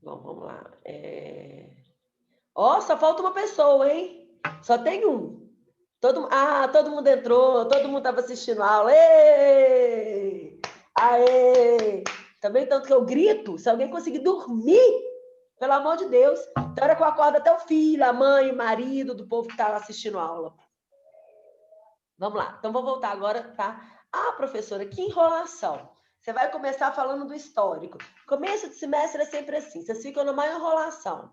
Bom, vamos lá. Ó, só falta uma pessoa, hein? Só tem um. Todo mundo entrou, todo mundo estava assistindo a aula. Ê! Aê! Também tanto que eu grito, se alguém conseguir dormir, pelo amor de Deus, tem hora que eu acordo até o filho, a mãe, o marido do povo que está assistindo a aula. Vamos lá, então vou voltar agora, tá? Ah, professora, que enrolação. Você vai começar falando do histórico. Começo de semestre é sempre assim, vocês ficam numa enrolação.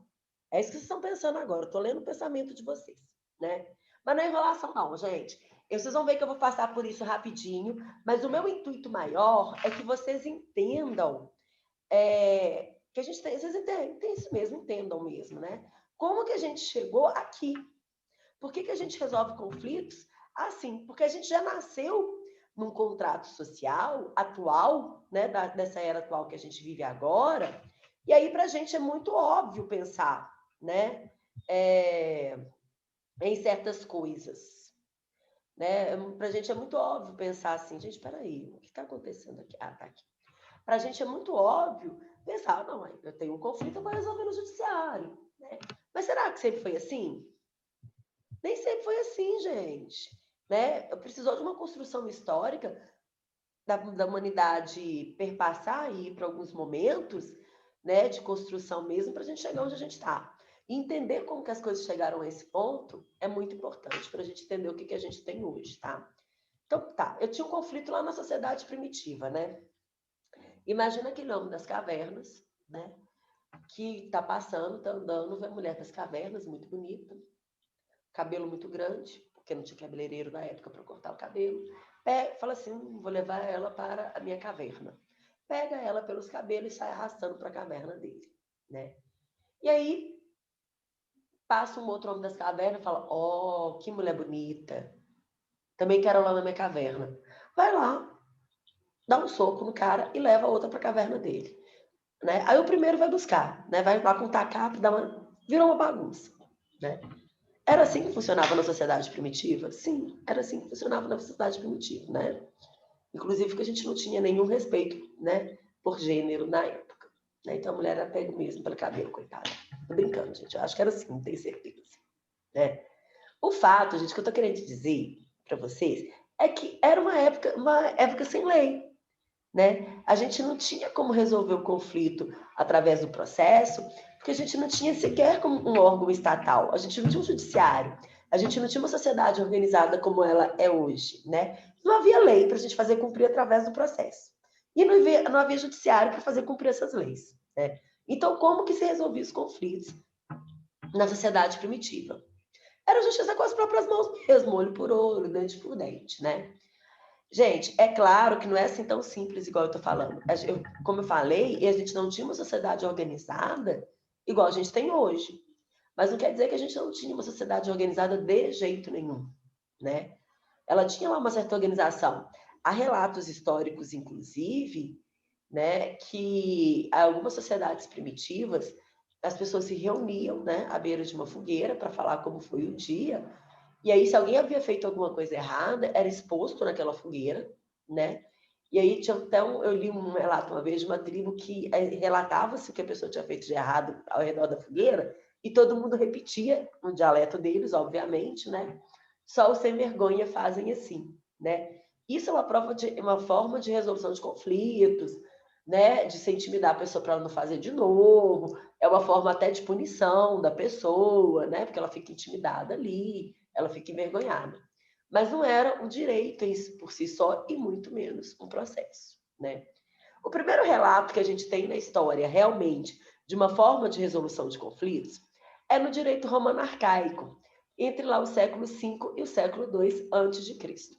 É isso que vocês estão pensando agora, eu tô lendo o pensamento de vocês, né? Mas não é enrolação não, gente. Vocês vão ver que eu vou passar por isso rapidinho, mas o meu intuito maior é que vocês entendam, que a gente tem, vocês entendem, tem isso mesmo, entendam mesmo, né? Como que a gente chegou aqui? Por que a gente resolve conflitos? Assim, porque a gente já nasceu num contrato social atual, né, dessa era atual que a gente vive agora, e aí para a gente é muito óbvio pensar, né, em certas coisas, né? Para a gente é muito óbvio pensar assim, gente, peraí, o que está acontecendo aqui? Ah, tá aqui. Para a gente é muito óbvio pensar, não, eu tenho um conflito, eu vou resolver no judiciário, né? Mas será que sempre foi assim? Nem sempre foi assim, gente. Né? Precisou de uma construção histórica da humanidade perpassar e ir para alguns momentos, né, de construção mesmo, para a gente chegar onde a gente está. E entender como que as coisas chegaram a esse ponto é muito importante para a gente entender o que a gente tem hoje, tá? Então, tá, eu tinha um conflito lá na sociedade primitiva, né? Imagina aquele homem das cavernas, né? Que tá passando, tá andando, vê a mulher das cavernas, muito bonita, cabelo muito grande, porque não tinha cabeleireiro na época para cortar o cabelo. Fala assim, vou levar ela para a minha caverna. Pega ela pelos cabelos e sai arrastando para a caverna dele, né? E aí passa um outro homem das cavernas e fala, oh, que mulher bonita, também quero lá na minha caverna. Vai lá, dá um soco no cara e leva a outra para a caverna dele, né? Aí o primeiro vai buscar, né? Vai lá com o tacape, virou uma bagunça, né? Era assim que funcionava na sociedade primitiva? Sim, era assim que funcionava na sociedade primitiva, né? Inclusive que a gente não tinha nenhum respeito, né, por gênero na época. Né? Então a mulher era pega mesmo pelo cabelo, coitada. Tô brincando, gente. Eu acho que era assim, não tenho certeza. Né? O fato, gente, que eu tô querendo dizer para vocês é que era uma época sem lei. Né? A gente não tinha como resolver o conflito através do processo, porque a gente não tinha sequer como um órgão estatal, a gente não tinha um judiciário, a gente não tinha uma sociedade organizada como ela é hoje. Né? Não havia lei para a gente fazer cumprir através do processo. E não havia judiciário para fazer cumprir essas leis. Né? Então, como que se resolvia os conflitos na sociedade primitiva? Era justiça com as próprias mãos mesmo, olho por olho, dente por dente, né? Gente, é claro que não é assim tão simples igual eu tô falando. Como eu falei, a gente não tinha uma sociedade organizada igual a gente tem hoje. Mas não quer dizer que a gente não tinha uma sociedade organizada de jeito nenhum, né? Ela tinha lá uma certa organização. Há relatos históricos, inclusive, né, que algumas sociedades primitivas, as pessoas se reuniam, né, à beira de uma fogueira para falar como foi o dia, e aí, se alguém havia feito alguma coisa errada, era exposto naquela fogueira, né? E aí, eu li um relato uma vez de uma tribo que relatava-se o que a pessoa tinha feito de errado ao redor da fogueira, e todo mundo repetia, no dialeto deles, obviamente, né? Só os sem vergonha fazem assim, né? Isso é uma forma de resolução de conflitos, né? De se intimidar a pessoa para ela não fazer de novo, é uma forma até de punição da pessoa, né? Porque ela fica intimidada ali, ela fica envergonhada. Mas não era um direito por si só e muito menos um processo, né? O primeiro relato que a gente tem na história, realmente, de uma forma de resolução de conflitos, é no direito romano arcaico, entre lá o século V e o século II antes de Cristo.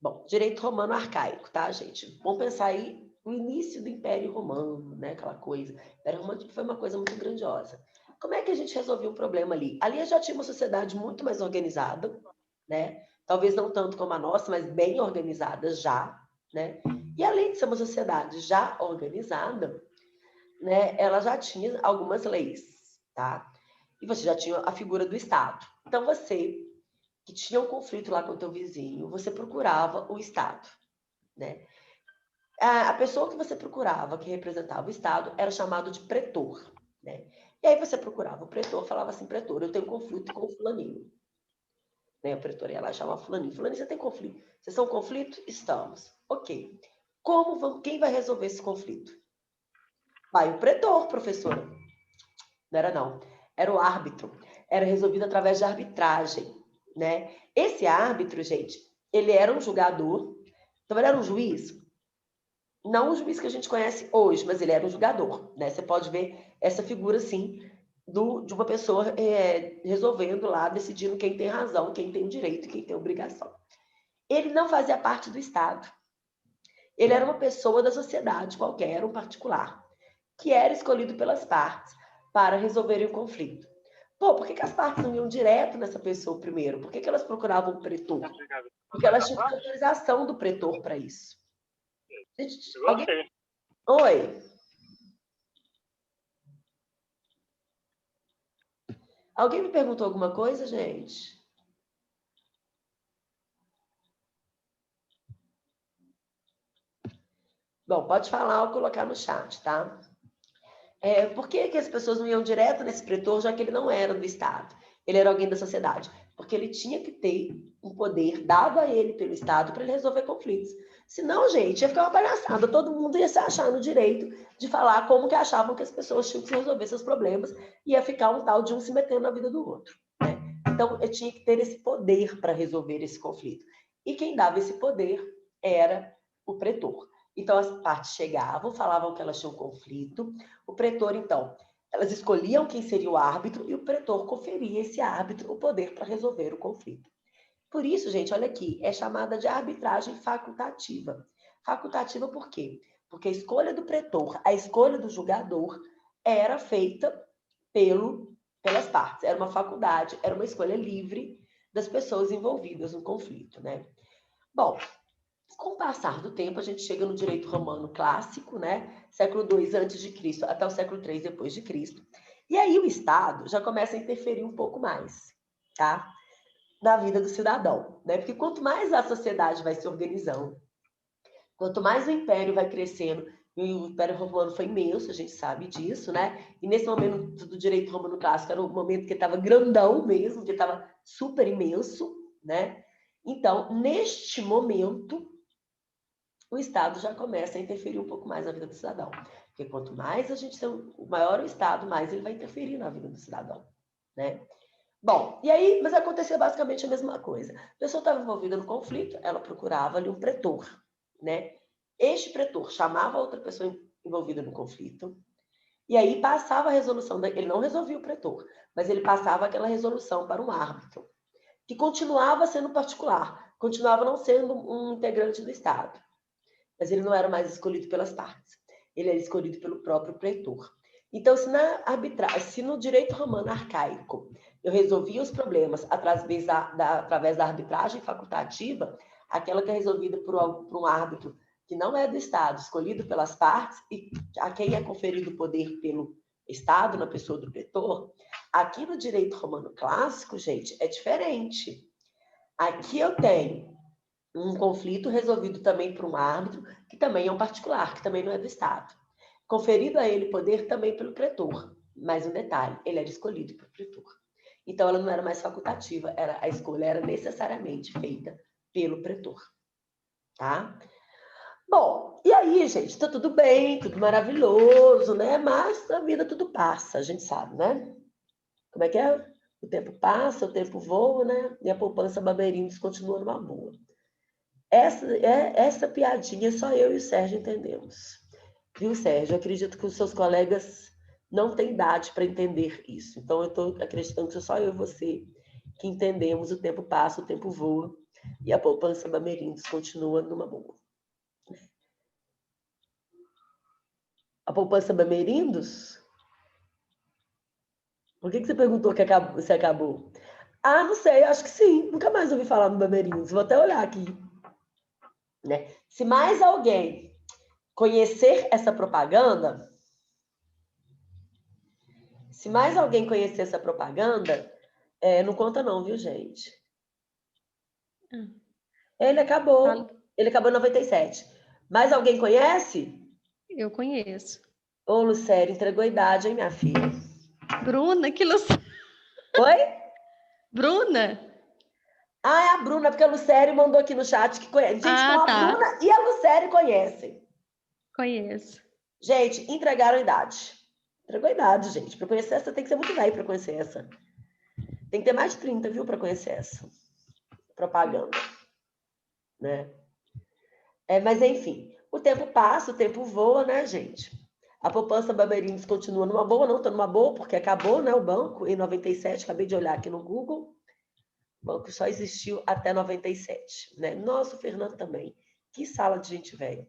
Bom, direito romano arcaico, tá, gente? Vamos pensar aí no início do Império Romano, né? Aquela coisa. O Império Romano foi uma coisa muito grandiosa. Como é que a gente resolveu um problema ali? Ali já tinha uma sociedade muito mais organizada, né? Talvez não tanto como a nossa, mas bem organizada já, né? E além de ser uma sociedade já organizada, né? Ela já tinha algumas leis, tá? E você já tinha a figura do Estado. Então você que tinha um conflito lá com o teu vizinho, você procurava o Estado, né? A pessoa que você procurava, que representava o Estado, era chamado de pretor, né? E aí você procurava o pretor, falava assim, pretor, eu tenho conflito com o fulaninho. Né? O pretor ia lá e chamava fulaninho. Fulaninho, você tem conflito? Vocês são conflito? Estamos. Ok. Quem vai resolver esse conflito? Vai o pretor, professora. Não era não. Era o árbitro. Era resolvido através de arbitragem, né? Esse árbitro, gente, ele era um julgador. Então, ele era um juiz. Não o juiz que a gente conhece hoje, mas ele era um julgador, né? Você pode ver essa figura, assim, de uma pessoa resolvendo lá, decidindo quem tem razão, quem tem direito e quem tem obrigação. Ele não fazia parte do Estado. Ele era uma pessoa da sociedade qualquer, era um particular, que era escolhido pelas partes para resolverem o conflito. Pô, por que as partes não iam direto nessa pessoa primeiro? Por que elas procuravam o pretor? Porque elas tinham autorização do pretor para isso. Alguém... Oi? Alguém me perguntou alguma coisa, gente? Bom, pode falar ou colocar no chat, tá? Por que as pessoas não iam direto nesse pretor, já que ele não era do Estado? Ele era alguém da sociedade. Porque ele tinha que ter um poder dado a ele pelo Estado para ele resolver conflitos. Senão, gente, ia ficar uma palhaçada. Todo mundo ia se achar no direito de falar como que achavam que as pessoas tinham que resolver seus problemas. E ia ficar um tal de um se metendo na vida do outro. Né? Então, eu tinha que ter esse poder para resolver esse conflito. E quem dava esse poder era o pretor. Então, as partes chegavam, falavam que elas tinham conflito. O pretor, então, elas escolhiam quem seria o árbitro e o pretor conferia a esse árbitro o poder para resolver o conflito. Por isso, gente, olha aqui, é chamada de arbitragem facultativa. Facultativa por quê? Porque a escolha do pretor, a escolha do julgador era feita pelas partes. Era uma faculdade, era uma escolha livre das pessoas envolvidas no conflito, né? Bom, com o passar do tempo, a gente chega no direito romano clássico, né? Século II a.C. até o século III depois de Cristo. E aí o Estado já começa a interferir um pouco mais, tá? Na vida do cidadão, né? Porque quanto mais a sociedade vai se organizando, quanto mais o império vai crescendo, e o Império Romano foi imenso, a gente sabe disso, né? E nesse momento do direito romano clássico era o momento que estava grandão mesmo, que estava super imenso, né? Então, neste momento, o Estado já começa a interferir um pouco mais na vida do cidadão. Porque quanto mais a gente tem, maior o Estado, mais ele vai interferir na vida do cidadão, né? Bom, e aí, mas acontecia basicamente a mesma coisa. A pessoa estava envolvida no conflito, ela procurava ali um pretor, né? Este pretor chamava outra pessoa envolvida no conflito, e aí passava a resolução, ele não resolvia o pretor, mas ele passava aquela resolução para um árbitro, que continuava sendo particular, continuava não sendo um integrante do Estado. Mas ele não era mais escolhido pelas partes. Ele era escolhido pelo próprio pretor. Então, se no direito romano arcaico eu resolvia os problemas através da arbitragem facultativa, aquela que é resolvida por um árbitro que não é do Estado, escolhido pelas partes, e a quem é conferido o poder pelo Estado, na pessoa do pretor, aqui no direito romano clássico, gente, é diferente. Aqui eu tenho um conflito resolvido também por um árbitro, que também é um particular, que também não é do Estado. Conferido a ele poder também pelo pretor. Mais um detalhe, ele era escolhido pelo pretor. Então, ela não era mais facultativa, a escolha era necessariamente feita pelo pretor. Tá? Bom, e aí, gente, tá tudo bem, tudo maravilhoso, né? Mas a vida tudo passa, a gente sabe, né? Como é que é? O tempo passa, o tempo voa, né? E a poupança Bamerindos continua numa boa. Essa piadinha só eu e o Sérgio entendemos. Viu, Sérgio? Eu acredito que os seus colegas não têm idade para entender isso. Então, eu estou acreditando que só eu e você que entendemos, o tempo passa, o tempo voa, e a poupança Bamerindos continua numa boa. A poupança Bamerindos? Por que você perguntou que você acabou? Ah, não sei, acho que sim. Nunca mais ouvi falar no Bamerindos. Vou até olhar aqui. Né? Se mais alguém conhecer essa propaganda, não conta não, viu, gente? Ele acabou em 97. Mais alguém conhece? Eu conheço. Ô, Lucélia, entregou a idade, hein, minha filha? Bruna, que Lucélia? Oi? Bruna? Ah, é a Bruna, porque a Lucélia mandou aqui no chat que conhece. Gente, então Ah, a tá. Bruna e a Lucélia conhecem. Conheço. Gente, entregaram a idade. Entregou a idade, gente. Para conhecer essa, tem que ser muito velho para conhecer essa. Tem que ter mais de 30, viu, para conhecer essa. Propaganda. Né? Mas, enfim, o tempo passa, o tempo voa, né, gente? A poupança Bamerins continua numa boa, não está numa boa, porque acabou, né, o banco em 97, acabei de olhar aqui no Google. O banco só existiu até 97, né? Nossa, o Fernando também. Que sala de gente velha.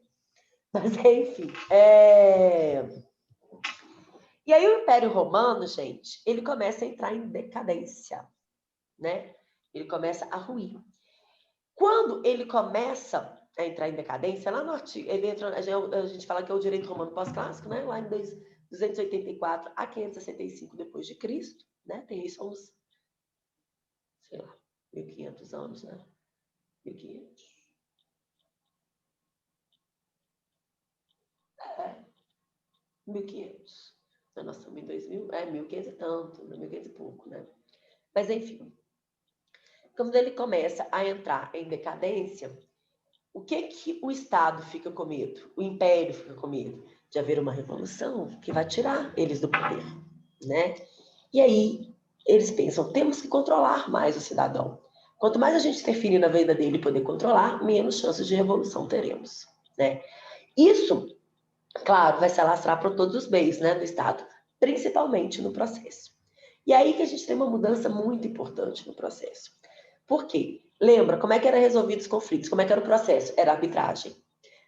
Mas, enfim. E aí o Império Romano, gente, ele começa a entrar em decadência, né? Ele começa a ruir. Quando ele começa a entrar em decadência, lá no artigo, ele entra, a gente fala que é o direito romano pós-clássico, né? Lá em 284 a 565 depois de Cristo, né? Tem isso há uns, sei lá, 1500 anos, né? 1500. 1500. Nós estamos em 2000, 1500 e tanto, 1500 e pouco, né? Mas, enfim, quando ele começa a entrar em decadência, o que o Estado fica com medo? O Império fica com medo de haver uma revolução que vai tirar eles do poder, né? E aí eles pensam, temos que controlar mais o cidadão. Quanto mais a gente interferir na vida dele e poder controlar, menos chances de revolução teremos, né? Isso, claro, vai se alastrar para todos os bens, né, do Estado, principalmente no processo. E aí que a gente tem uma mudança muito importante no processo. Por quê? Lembra como é que eram resolvidos os conflitos? Como é que era o processo? Era arbitragem.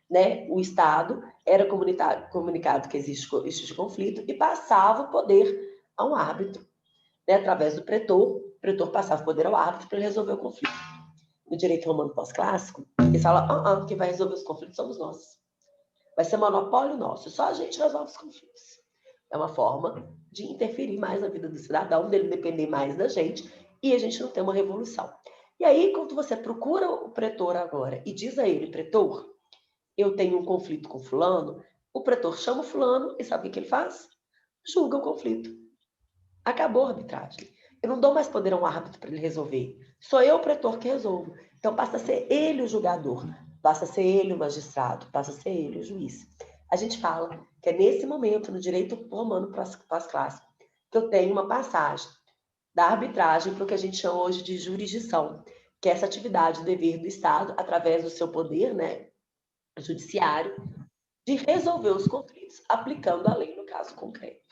Né? O Estado era comunicado que existe conflito e passava o poder a um árbitro, né? Através do pretor. O pretor passava o poder ao árbitro para ele resolver o conflito. No direito romano pós-clássico, eles falam, quem vai resolver os conflitos somos nós. Vai ser monopólio nosso, só a gente resolve os conflitos. É uma forma de interferir mais na vida do cidadão, dele depender mais da gente, e a gente não ter uma revolução. E aí, quando você procura o pretor agora e diz a ele, pretor, eu tenho um conflito com fulano, o pretor chama o fulano e sabe o que ele faz? Julga o conflito. Acabou a arbitragem. Eu não dou mais poder a um árbitro para ele resolver. Sou eu o pretor que resolvo. Então passa a ser ele o julgador, passa a ser ele o magistrado, passa a ser ele o juiz. A gente fala que é nesse momento, no direito romano pós-clássico, que eu tenho uma passagem da arbitragem para o que a gente chama hoje de jurisdição, que é essa atividade, dever do Estado, através do seu poder, né, judiciário, de resolver os conflitos aplicando a lei no caso concreto,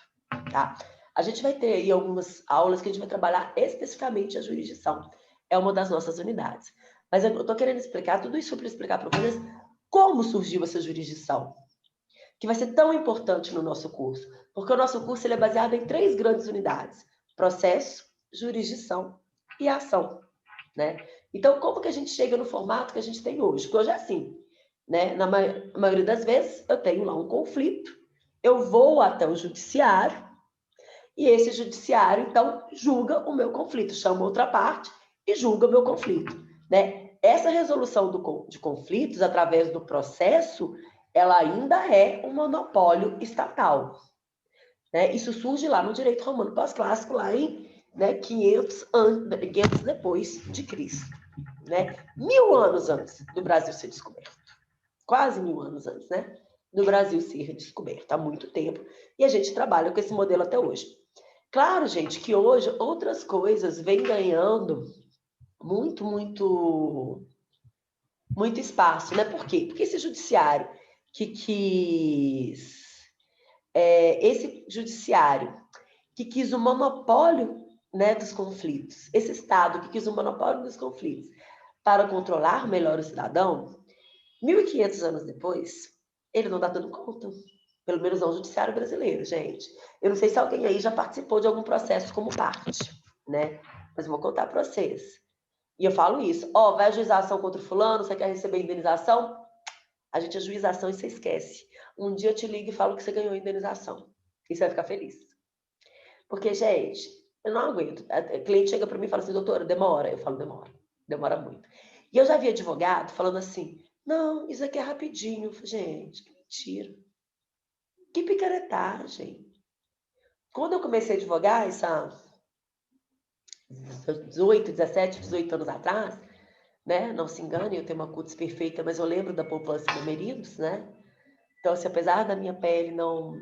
tá? A gente vai ter aí algumas aulas que a gente vai trabalhar especificamente a jurisdição. É uma das nossas unidades. Mas eu estou querendo explicar tudo isso para explicar para vocês como surgiu essa jurisdição, que vai ser tão importante no nosso curso, porque o nosso curso ele é baseado em 3 grandes unidades: processo, jurisdição e ação, né? Então, como que a gente chega no formato que a gente tem hoje? Porque hoje é assim, né? Na maioria das vezes, eu tenho lá um conflito, eu vou até o judiciário, e esse judiciário, então, julga o meu conflito, chama outra parte e julga o meu conflito, né? Essa resolução de conflitos, através do processo, ela ainda é um monopólio estatal, né? Isso surge lá no direito romano pós-clássico, lá em 500 depois de Cristo, né? 1000 anos antes do Brasil ser descoberto. Quase 1000 anos antes, né? Do Brasil ser descoberto, há muito tempo. E a gente trabalha com esse modelo até hoje. Claro, gente, que hoje outras coisas vêm ganhando muito, muito, muito espaço, né? Por quê? Porque esse judiciário que quis... esse judiciário que quis o monopólio, né, dos conflitos, esse Estado que quis o monopólio dos conflitos para controlar melhor o cidadão, 1500 anos depois, ele não está dando conta. Pelo menos não o judiciário brasileiro, gente. Eu não sei se alguém aí já participou de algum processo como parte, né? Mas eu vou contar para vocês. E eu falo isso. Vai ajuizar ação contra o fulano, você quer receber indenização? A gente ajuiza ação e você esquece. Um dia eu te ligo e falo que você ganhou a indenização. E você vai ficar feliz. Porque, gente, eu não aguento. A cliente chega para mim e fala assim, doutora, demora. Eu falo, demora. Demora muito. E eu já vi advogado falando assim, Não, isso aqui é rapidinho. Gente, que mentira. Que picaretagem. Quando eu comecei a advogar, isso há 18 anos atrás, né? Não se engane, eu tenho uma cutis perfeita, mas eu lembro da poupança Bamerindos, né? Então, assim, apesar da minha pele não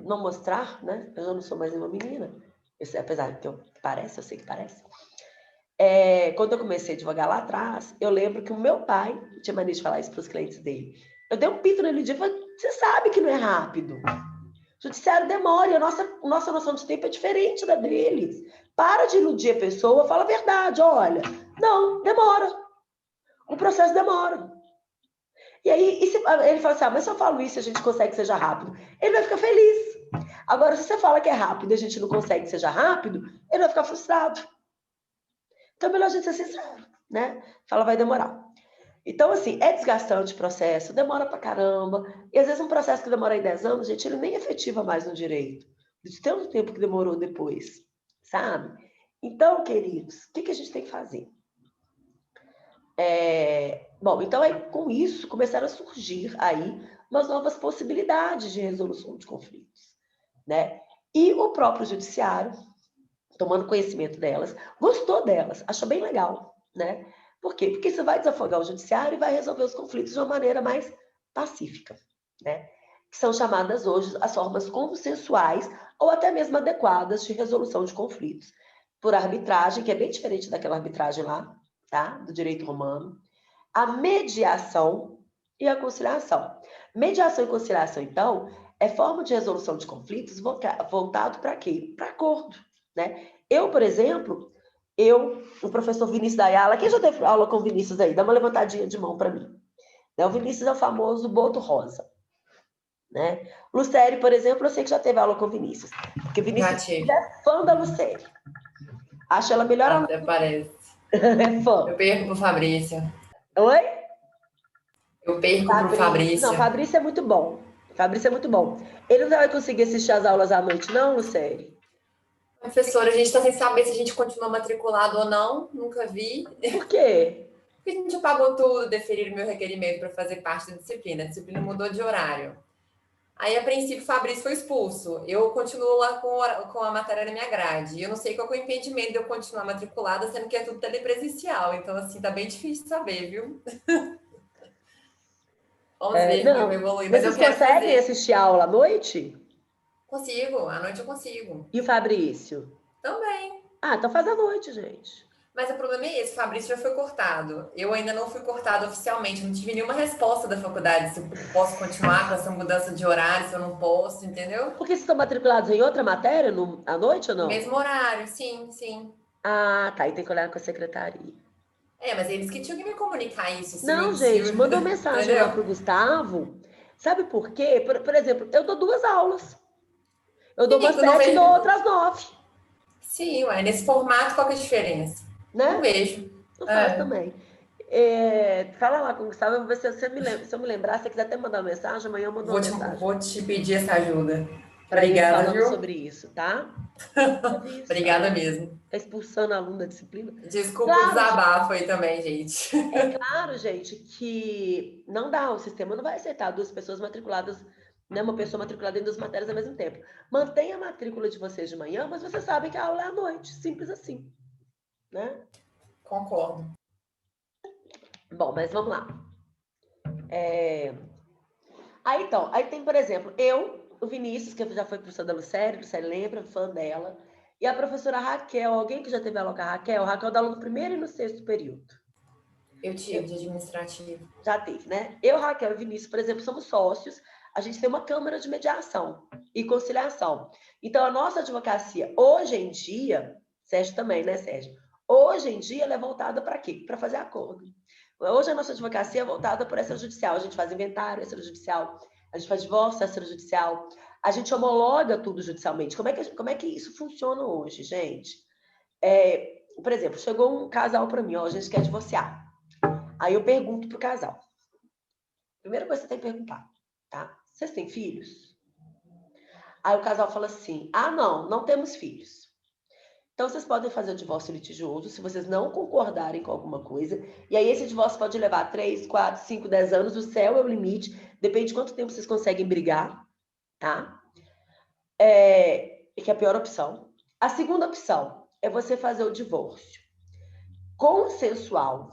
mostrar, né? Eu não sou mais uma menina, apesar que eu sei que parece. Quando eu comecei a advogar lá atrás, eu lembro que o meu pai tinha mania de falar isso para os clientes dele. Eu dei um pito nele dia e falei, você sabe que não é rápido. O judiciário demora, e a nossa noção de tempo é diferente da deles. Para de iludir a pessoa, fala a verdade, olha. Não, demora. O processo demora. E aí, ele fala assim, mas se eu falo isso, a gente consegue que seja rápido. Ele vai ficar feliz. Agora, se você fala que é rápido e a gente não consegue que seja rápido, ele vai ficar frustrado. Então, é melhor a gente ser sincero, né? Fala, vai demorar. Então, assim, é desgastante o processo, demora pra caramba. E às vezes um processo que demora aí 10 anos, gente, ele nem efetiva mais no direito. De tanto tempo que demorou depois, sabe? Então, queridos, o que a gente tem que fazer? Bom, então aí, com isso, começaram a surgir aí umas novas possibilidades de resolução de conflitos, né? E o próprio judiciário, tomando conhecimento delas, gostou delas, achou bem legal, né? Por quê? Porque isso vai desafogar o judiciário e vai resolver os conflitos de uma maneira mais pacífica, né? Que são chamadas hoje as formas consensuais ou até mesmo adequadas de resolução de conflitos. Por arbitragem, que é bem diferente daquela arbitragem lá, tá? Do direito romano. A mediação e a conciliação. Mediação e conciliação, então, é forma de resolução de conflitos voltado para quê? Para acordo, né? Eu, por exemplo, o professor Vinícius da Ayala, quem já teve aula com o Vinícius aí? Dá uma levantadinha de mão para mim. O Vinícius é o famoso boto rosa, né? Lucério, por exemplo, eu sei que já teve aula com o Vinícius, porque o Vinícius é fã da Lucério. Acho ela melhor aluna. Até parece. É fã. Eu perco pro Fabrício. Oi? Eu perco pro Fabrício. Não, Fabrício é muito bom. Fabrício é muito bom. Ele não vai conseguir assistir as aulas à noite, não, Lucério? Professora, a gente está sem saber se a gente continua matriculado ou não. Nunca vi. Por quê? Porque a gente já pagou tudo, deferiram meu requerimento para fazer parte da disciplina. A disciplina mudou de horário. Aí, a princípio, o Fabrício foi expulso. Eu continuo lá com a matéria na minha grade. E eu não sei qual é o impedimento de eu continuar matriculada, sendo que é tudo telepresencial. Então, assim, tá bem difícil saber, viu? Vamos ver como eu vou evoluir. Mas eu quero conseguem assistir a aula à noite? Consigo, à noite eu consigo. E o Fabrício? Também. Ah, então faz à noite, gente. Mas o problema é esse, o Fabrício já foi cortado. Eu ainda não fui cortada oficialmente, não tive nenhuma resposta da faculdade se eu posso continuar com essa mudança de horário, se eu não posso, entendeu? Porque vocês estão matriculados em outra matéria à noite ou não? Mesmo horário, sim, sim. Ah, tá. E tem que olhar com a secretaria. Mas eles que tinham que me comunicar isso. Não, gente, mandou uma mensagem lá pro Gustavo. Sabe por quê? Por exemplo, eu dou 2 aulas. Eu dou umas 7 e dou outras 9. Sim, ué, nesse formato, qual que é a diferença? Né? Não vejo. Eu faço também. Fala lá com o Gustavo, eu vou ver se eu me lembrar. Se você quiser até mandar uma mensagem, amanhã eu mando uma mensagem. Vou te pedir essa ajuda. Obrigada, falando viu? Sobre isso, tá? Obrigada mesmo. Tá expulsando aluno da disciplina. Desculpa o desabafo aí também, gente. É claro, gente, que não dá, o sistema não vai aceitar 2 pessoas matriculadas, né? Uma pessoa matriculada em 2 matérias ao mesmo tempo. Mantenha a matrícula de vocês de manhã, mas vocês sabem que a aula é à noite, simples assim, né? Concordo. Bom, mas vamos lá. Aí tem, por exemplo, o Vinícius, que já foi professor da Lucério lembra, fã dela, e a professora Raquel, alguém que já teve aula com a Raquel dá aula no primeiro e no 6º período. Eu tive de administrativo. Já teve, né? Eu, Raquel e Vinícius, por exemplo, somos sócios, a gente tem uma câmara de mediação e conciliação. Então, a nossa advocacia, hoje em dia, Sérgio também, né, Sérgio? Hoje em dia, ela é voltada para quê? Para fazer acordo. Hoje, a nossa advocacia é voltada por extrajudicial. A gente faz inventário extrajudicial, a gente faz divórcio extrajudicial, a gente homologa tudo judicialmente. Como é que isso funciona hoje, gente? Por exemplo, chegou um casal para mim, ó, a gente quer divorciar. Aí eu pergunto pro casal. Primeira coisa que você tem que perguntar, tá? Vocês têm filhos? Aí o casal fala assim, não temos filhos. Então, vocês podem fazer o divórcio litigioso se vocês não concordarem com alguma coisa. E aí, esse divórcio pode levar 3, 4, 5, 10 anos. O céu é o limite. Depende de quanto tempo vocês conseguem brigar, tá? Que é a pior opção. A segunda opção é você fazer o divórcio consensual.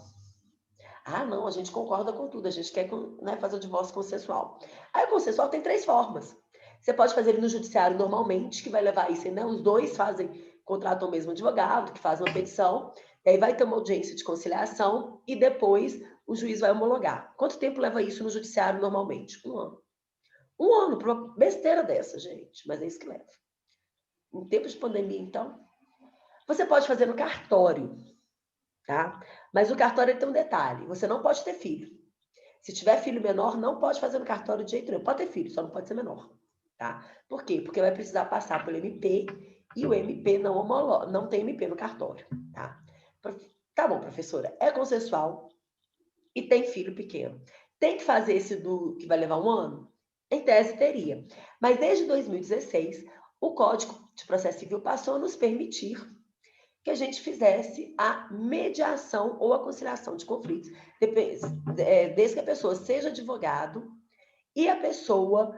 Ah, não, a gente concorda com tudo. A gente quer, né, fazer o divórcio consensual. Aí, o consensual tem 3 formas. Você pode fazer ele no judiciário normalmente, que vai levar isso, né? Os dois contratam o mesmo advogado, que faz uma petição, e aí vai ter uma audiência de conciliação e depois o juiz vai homologar. Quanto tempo leva isso no judiciário normalmente? 1 ano. 1 ano para uma besteira dessa, gente, mas é isso que leva. Em tempos de pandemia, então, você pode fazer no cartório, tá? Mas o cartório tem um detalhe, você não pode ter filho. Se tiver filho menor, não pode fazer no cartório de jeito nenhum. Pode ter filho, só não pode ser menor, tá? Por quê? Porque vai precisar passar pelo MP e o MP não tem MP no cartório, tá? Tá bom, professora, é consensual e tem filho pequeno. Tem que fazer esse que vai levar 1 ano? Em tese, teria. Mas desde 2016, o Código de Processo Civil passou a nos permitir que a gente fizesse a mediação ou a conciliação de conflitos, desde que a pessoa seja advogado e a pessoa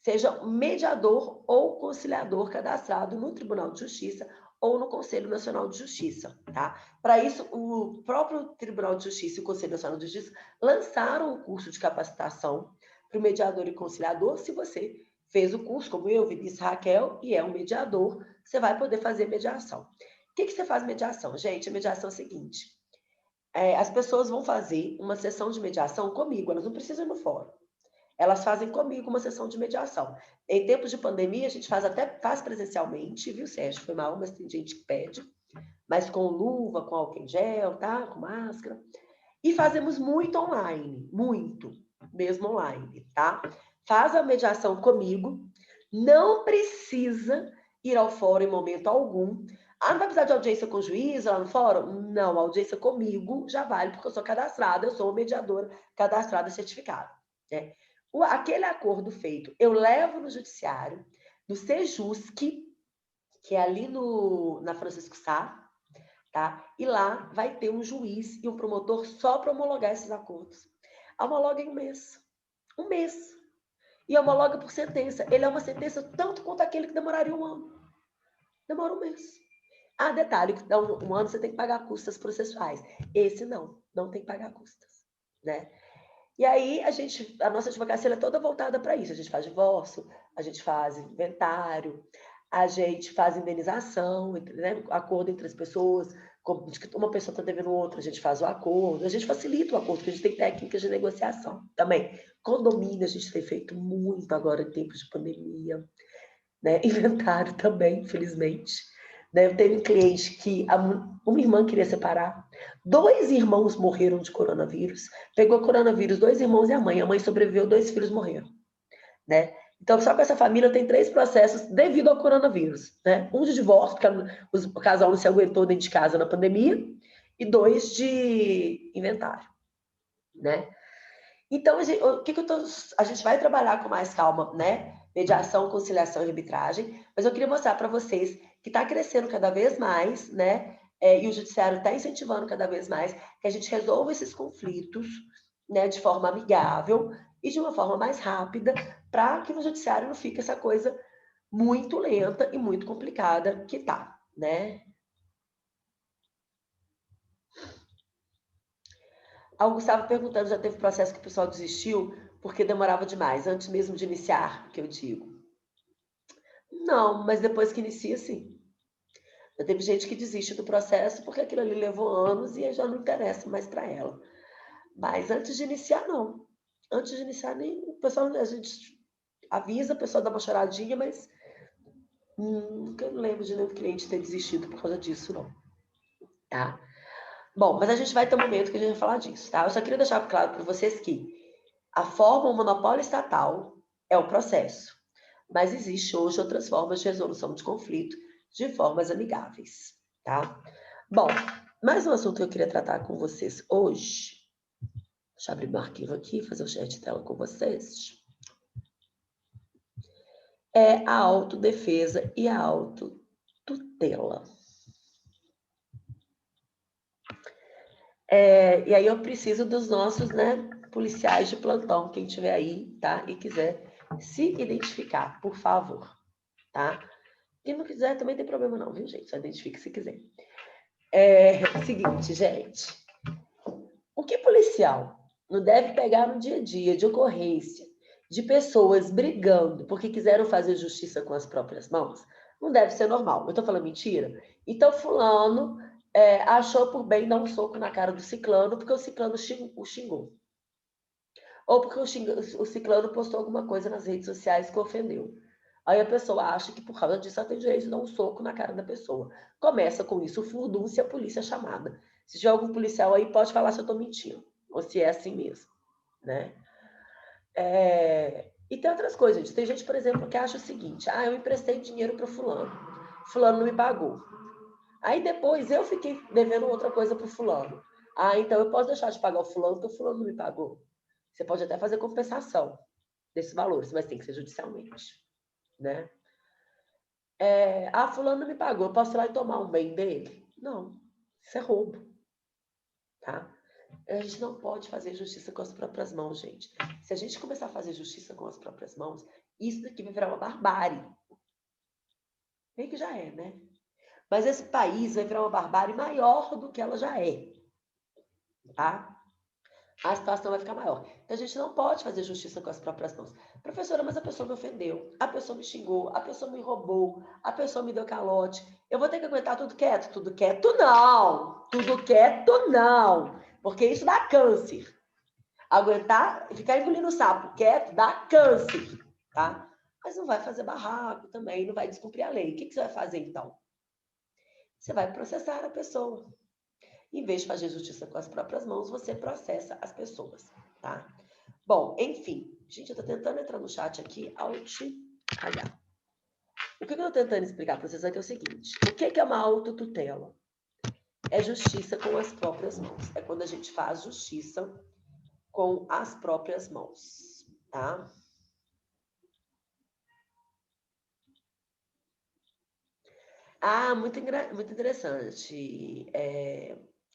seja mediador ou conciliador cadastrado no Tribunal de Justiça ou no Conselho Nacional de Justiça, tá? Para isso, o próprio Tribunal de Justiça e o Conselho Nacional de Justiça lançaram um curso de capacitação para o mediador e conciliador. Se você fez o curso, como eu, Vinícius, Raquel, e é um mediador, você vai poder fazer mediação. O que você faz mediação? Gente, a mediação é o seguinte, as pessoas vão fazer uma sessão de mediação comigo, elas não precisam ir no fórum. Elas fazem comigo uma sessão de mediação. Em tempos de pandemia, a gente faz presencialmente, viu, Sérgio? Foi mal, mas tem gente que pede. Mas com luva, com álcool em gel, tá? Com máscara. E fazemos muito online, muito, mesmo online, tá? Faz a mediação comigo, não precisa ir ao fórum em momento algum. Ah, não vai precisar de audiência com o juiz lá no fórum? Não, a audiência comigo já vale, porque eu sou cadastrada, eu sou mediadora cadastrada certificada, né? Aquele acordo feito, eu levo no judiciário, no Sejusc, que é ali na Francisco Sá, tá? E lá vai ter um juiz e um promotor só para homologar esses acordos. Homologa em 1 mês. 1 mês. E homologa por sentença. Ele é uma sentença tanto quanto aquele que demoraria 1 ano. Demora 1 mês. Ah, detalhe, que dá 1 ano você tem que pagar custas processuais. Esse não tem que pagar custas, né? E aí, a nossa advocacia é toda voltada para isso. A gente faz divórcio, a gente faz inventário, a gente faz indenização, né? Acordo entre as pessoas. Uma pessoa está devendo outra, a gente faz o acordo. A gente facilita o acordo, porque a gente tem técnicas de negociação também. Condomínio a gente tem feito muito agora em tempos de pandemia, né? Inventário também, infelizmente. Né? Eu tenho um cliente que uma irmã queria separar. 2 irmãos morreram de coronavírus. Pegou coronavírus, 2 irmãos e a mãe. A mãe sobreviveu, 2 filhos morreram. Né? Então, só que essa família tem 3 processos devido ao coronavírus. Né? 1 de divórcio, porque o casal não se aguentou dentro de casa na pandemia. E 2 de inventário. Né? Então, a gente vai trabalhar com mais calma, né? Mediação, conciliação e arbitragem. Mas eu queria mostrar para vocês que está crescendo cada vez mais, né? E o judiciário está incentivando cada vez mais que a gente resolva esses conflitos, né, de forma amigável e de uma forma mais rápida, para que no judiciário não fique essa coisa muito lenta e muito complicada que tá, né? O Gustavo perguntando, já teve processo que o pessoal desistiu porque demorava demais, antes mesmo de iniciar, que eu digo. Não, mas depois que inicia, sim. Já teve gente que desiste do processo porque aquilo ali levou anos e aí já não interessa mais para ela. Mas antes de iniciar, não. Antes de iniciar, nem o pessoal, a gente avisa, o pessoal dá uma choradinha, mas nunca lembro de nenhum cliente ter desistido por causa disso, não. Tá? Bom, mas a gente vai ter um momento que a gente vai falar disso, tá? Eu só queria deixar claro para vocês que a forma, o monopólio estatal é o processo, mas existe hoje outras formas de resolução de conflito de formas amigáveis, tá? Bom, mais um assunto que eu queria tratar com vocês hoje. Deixa eu abrir meu arquivo aqui, fazer o chat de tela com vocês. É a autodefesa e a tutela. E aí eu preciso dos nossos, né, policiais de plantão, quem tiver aí, tá? E quiser se identificar, por favor, tá? Quem não quiser também tem problema não, viu, gente? Só identifique se quiser. Seguinte, gente. O que policial não deve pegar no dia a dia de ocorrência de pessoas brigando porque quiseram fazer justiça com as próprias mãos, não deve ser normal. Eu tô falando mentira? Então, fulano achou por bem dar um soco na cara do ciclano porque o ciclano o xingou. Ou porque o ciclano postou alguma coisa nas redes sociais que ofendeu. Aí a pessoa acha que por causa disso ela tem direito de dar um soco na cara da pessoa. Começa com isso o furdúncio e a polícia é chamada. Se tiver algum policial aí, pode falar se eu tô mentindo. Ou se é assim mesmo, né? E tem outras coisas, gente. Tem gente, por exemplo, que acha o seguinte: eu emprestei dinheiro para fulano. Fulano não me pagou. Aí depois eu fiquei devendo outra coisa para o fulano. Então eu posso deixar de pagar o fulano porque o fulano não me pagou. Você pode até fazer compensação desses valores, mas tem que ser judicialmente, né? Fulano não me pagou, eu posso ir lá e tomar um bem dele? Não, isso é roubo, tá? A gente não pode fazer justiça com as próprias mãos, gente. Se a gente começar a fazer justiça com as próprias mãos, isso daqui vai virar uma barbárie. Bem que já é, né? Mas esse país vai virar uma barbárie maior do que ela já é, tá? A situação vai ficar maior. Então, a gente não pode fazer justiça com as próprias mãos. Professora, mas a pessoa me ofendeu, a pessoa me xingou, a pessoa me roubou, a pessoa me deu calote. Eu vou ter que aguentar tudo quieto? Tudo quieto, não! Tudo quieto, não! Porque isso dá câncer. Aguentar, ficar engolindo sapo quieto, dá câncer, tá? Mas não vai fazer barraco também, não vai descumprir a lei. O que você vai fazer, então? Você vai processar a pessoa. Em vez de fazer justiça com as próprias mãos, você processa as pessoas, tá? Bom, enfim. Gente, eu tô tentando entrar no chat aqui, Alt-H. O que eu tô tentando explicar para vocês aqui é o seguinte. O que é uma autotutela? É justiça com as próprias mãos. É quando a gente faz justiça com as próprias mãos, tá? Muito interessante,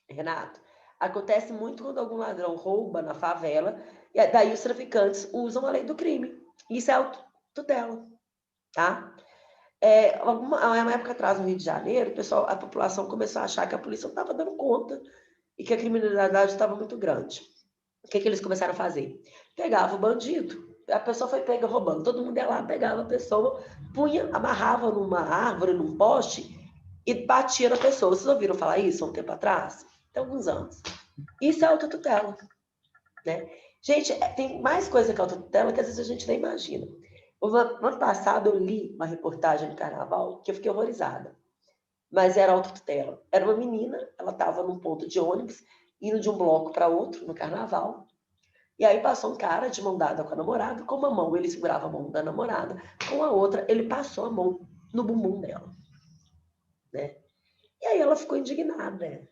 Renato. Acontece muito quando algum ladrão rouba na favela, e daí os traficantes usam a lei do crime. Isso é autotutela, tá? Uma época atrás, no Rio de Janeiro, a população começou a achar que a polícia não estava dando conta e que a criminalidade estava muito grande. O que eles começaram a fazer? Pegava o bandido, a pessoa foi pega roubando, todo mundo ia lá, pegava a pessoa, punha, amarrava numa árvore, num poste e batia na pessoa. Vocês ouviram falar isso há um tempo atrás? Tem alguns anos. Isso é autotutela, né? Gente, tem mais coisa que autotutela que às vezes a gente nem imagina. No ano passado eu li uma reportagem no Carnaval que eu fiquei horrorizada, mas era autotutela. Era uma menina, ela estava num ponto de ônibus, indo de um bloco para outro no Carnaval, e aí passou um cara de mão dada com a namorada, com uma mão ele segurava a mão da namorada, com a outra ele passou a mão no bumbum dela, né? E aí ela ficou indignada.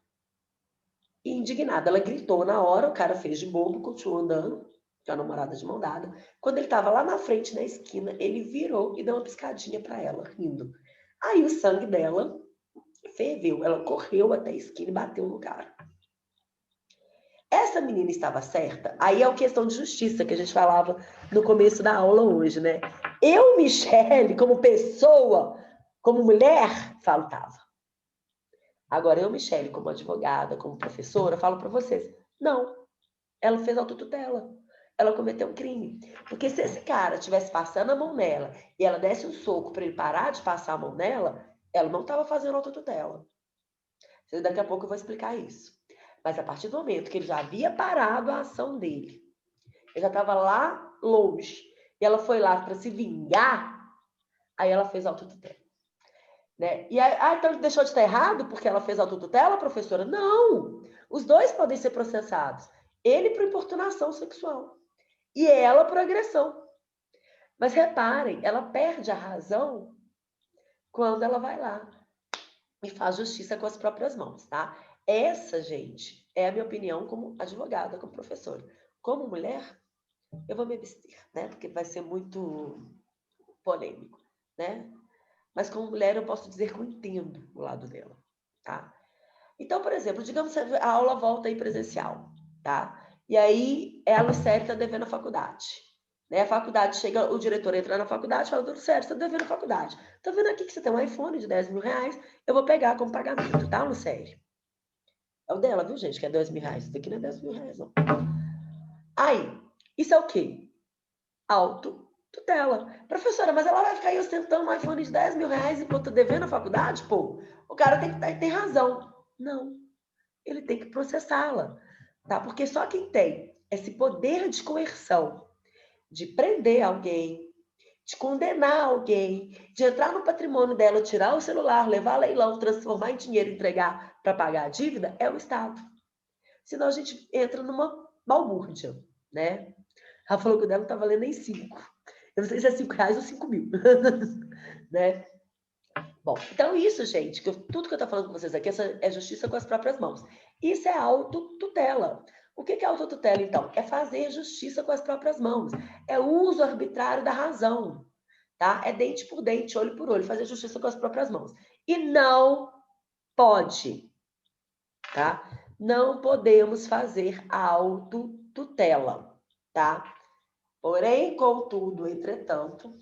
Ela gritou na hora, o cara fez de bobo, continuou andando, com a namorada de mão dada. Quando ele estava lá na frente, na esquina, ele virou e deu uma piscadinha para ela, rindo. Aí o sangue dela ferveu, ela correu até a esquina e bateu no cara. Essa menina estava certa? Aí é uma questão de justiça que a gente falava no começo da aula hoje, né? Eu, Michele, como pessoa, como mulher, falo, tava. Agora, eu, Michele, como advogada, como professora, falo para vocês, não, ela fez autotutela. Ela cometeu um crime. Porque se esse cara estivesse passando a mão nela e ela desse um soco para ele parar de passar a mão nela, ela não estava fazendo autotutela. Daqui a pouco eu vou explicar isso. Mas a partir do momento que ele já havia parado a ação dele, ele já estava lá longe, e ela foi lá para se vingar, aí ela fez autotutela. Né? E aí, então ele deixou de estar errado porque ela fez autotutela, professora? Não! Os dois podem ser processados. Ele por importunação sexual e ela por agressão. Mas reparem, ela perde a razão quando ela vai lá e faz justiça com as próprias mãos, tá? Essa, gente, é a minha opinião como advogada, como professora. Como mulher, eu vou me abster, né? Porque vai ser muito polêmico, né? mas como mulher eu posso dizer que eu entendo o lado dela, tá? Então, por exemplo, digamos que a aula volta aí presencial, tá? E aí ela, Lucélia, está devendo a faculdade. Né? A faculdade chega, o diretor entra na faculdade e fala, Lucélia, você está devendo a faculdade. Tô vendo aqui que você tem um iPhone de 10 mil reais, eu vou pegar como pagamento, tá, Lucélia? É o dela, viu, gente? Que é 2 mil reais. Isso daqui não é 10 mil reais, não. Aí, isso é o quê? Autotutela. Professora, mas ela vai ficar aí ostentando um iPhone de 10 mil reais enquanto tá devendo a faculdade? Pô, o cara tem razão. Não, ele tem que processá-la, tá? Porque só quem tem esse poder de coerção, de prender alguém, de condenar alguém, de entrar no patrimônio dela, tirar o celular, levar a leilão, transformar em dinheiro, entregar para pagar a dívida, é o Estado. Senão a gente entra numa balbúrdia, né? Ela falou que o dela não tá valendo nem 5. Eu não sei se é 5 reais ou 5 mil. Né? Bom, então isso, gente, tudo que eu tô falando com vocês aqui é justiça com as próprias mãos. Isso é autotutela. O que é autotutela, então? É fazer justiça com as próprias mãos. É uso arbitrário da razão. Tá? É dente por dente, olho por olho, fazer justiça com as próprias mãos. E não pode, tá? Não podemos fazer a autotutela, tá? Porém, contudo, entretanto,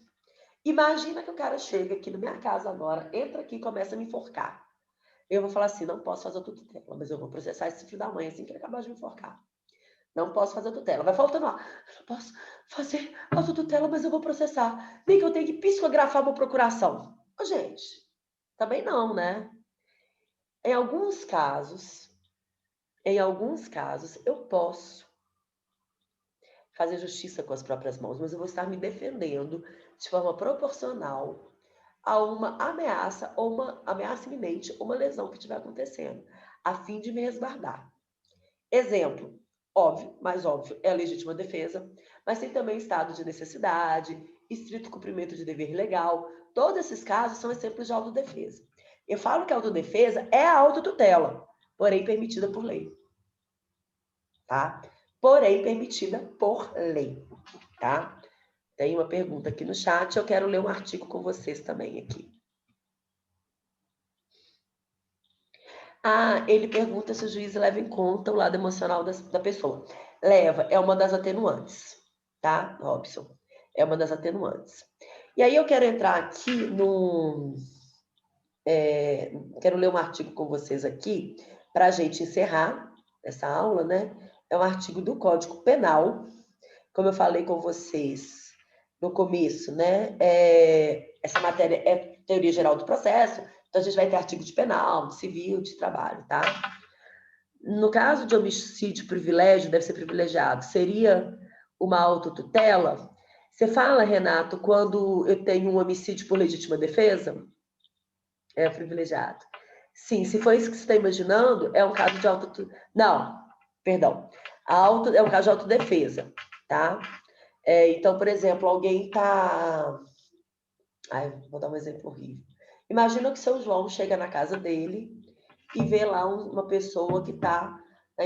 imagina que o cara chega aqui na minha casa agora, entra aqui e começa a me enforcar. Eu vou falar assim, não posso fazer autotutela, mas eu vou processar esse filho da mãe assim que ele acabar de me enforcar. Não posso fazer autotutela. Vai faltando lá. Não posso fazer autotutela, mas eu vou processar. Nem que eu tenha que psicografar uma procuração. Ô, gente, também não, né? Em alguns casos, eu posso fazer justiça com as próprias mãos, mas eu vou estar me defendendo de forma proporcional a uma ameaça ou uma ameaça iminente, ou uma lesão que estiver acontecendo, a fim de me resguardar. Exemplo, óbvio, mais óbvio, é a legítima defesa, mas tem também estado de necessidade, estrito cumprimento de dever legal. Todos esses casos são exemplos de autodefesa. Eu falo que a autodefesa é a autotutela, porém permitida por lei. Tá? Porém permitida por lei, tá? Tem uma pergunta aqui no chat, eu quero ler um artigo com vocês também aqui. Ah, ele pergunta se o juiz leva em conta o lado emocional da pessoa. Leva, é uma das atenuantes, tá, Robson? É uma das atenuantes. E aí eu quero entrar aqui no... quero ler um artigo com vocês aqui, para a gente encerrar essa aula, né? É um artigo do Código Penal, como eu falei com vocês no começo, né? Essa matéria é teoria geral do processo, então a gente vai ter artigo de penal, de civil, de trabalho, tá? No caso de homicídio privilégio, deve ser privilegiado, seria uma autotutela? Você fala, Renato, quando eu tenho um homicídio por legítima defesa? É privilegiado. Sim, se for isso que você está imaginando, é um caso de autotutela. Não, perdão. É um caso de autodefesa, tá? Então, por exemplo, alguém está... vou dar um exemplo horrível. Imagina que seu João chega na casa dele e vê lá uma pessoa que está na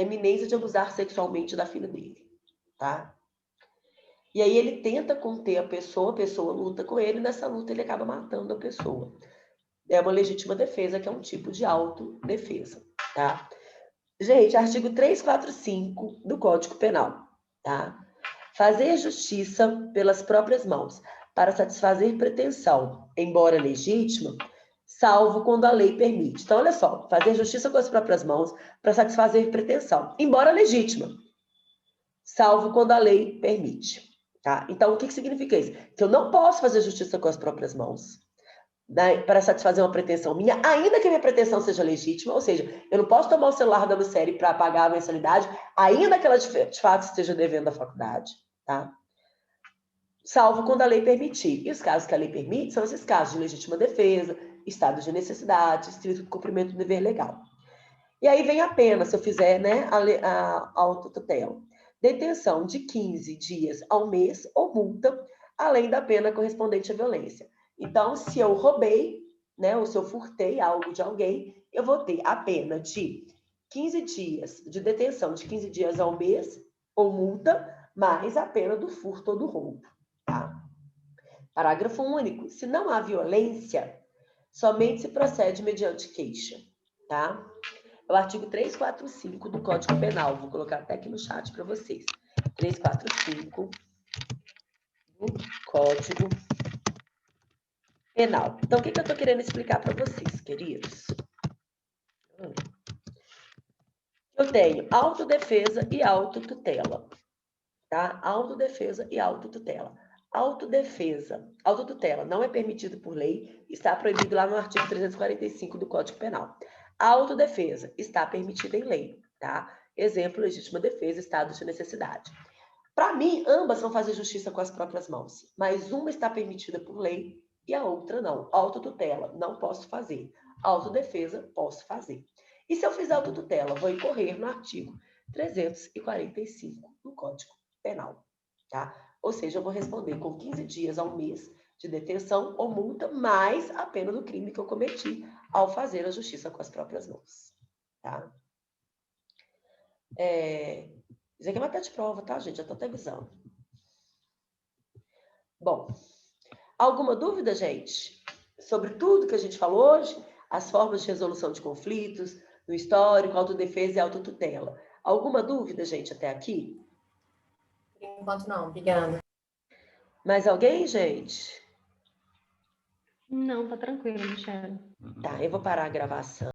iminência de abusar sexualmente da filha dele, tá? E aí ele tenta conter a pessoa luta com ele, e nessa luta ele acaba matando a pessoa. É uma legítima defesa, que é um tipo de autodefesa, tá? Gente, artigo 345 do Código Penal, tá? Fazer justiça pelas próprias mãos para satisfazer pretensão, embora legítima, salvo quando a lei permite. Então, olha só, fazer justiça com as próprias mãos para satisfazer pretensão, embora legítima, salvo quando a lei permite. Tá? Então, o que significa isso? Que eu não posso fazer justiça com as próprias mãos, né, para satisfazer uma pretensão minha, ainda que a minha pretensão seja legítima, ou seja, eu não posso tomar o celular da Lucélia para pagar a mensalidade, ainda que ela de fato esteja devendo a faculdade, tá? Salvo quando a lei permitir. E os casos que a lei permite são esses casos de legítima defesa, estado de necessidade, estrito cumprimento do dever legal. E aí vem a pena, se eu fizer, né, a autotutela. Detenção de 15 dias ao mês ou multa, além da pena correspondente à violência. Então, se eu roubei, né, ou se eu furtei algo de alguém, eu vou ter a pena de 15 dias de detenção, de 15 dias ao mês, ou multa, mais a pena do furto ou do roubo, tá? Parágrafo único. Se não há violência, somente se procede mediante queixa, tá? É o artigo 345 do Código Penal. Vou colocar até aqui no chat para vocês. 345 do Código Penal. Então, o que eu estou querendo explicar para vocês, queridos? Eu tenho autodefesa e autotutela, tá? Autodefesa e autotutela. Autotutela não é permitido por lei, está proibido lá no artigo 345 do Código Penal. Autodefesa está permitida em lei, tá? Exemplo, legítima defesa, estado de necessidade. Para mim, ambas vão fazer justiça com as próprias mãos, mas uma está permitida por lei e a outra não. Autotutela, não posso fazer. Autodefesa, posso fazer. E se eu fizer autotutela, vou incorrer no artigo 345 do Código Penal, tá? Ou seja, eu vou responder com 15 dias ao mês de detenção ou multa, mais a pena do crime que eu cometi ao fazer a justiça com as próprias mãos, tá? Isso aqui é matéria de prova, tá, gente? Já tô até avisando. Bom, alguma dúvida, gente? Sobre tudo que a gente falou hoje? As formas de resolução de conflitos, no histórico, autodefesa e autotutela. Alguma dúvida, gente, até aqui? Por enquanto não, obrigada. Mais alguém, gente? Não, tá tranquilo, Michelle. Tá, eu vou parar a gravação.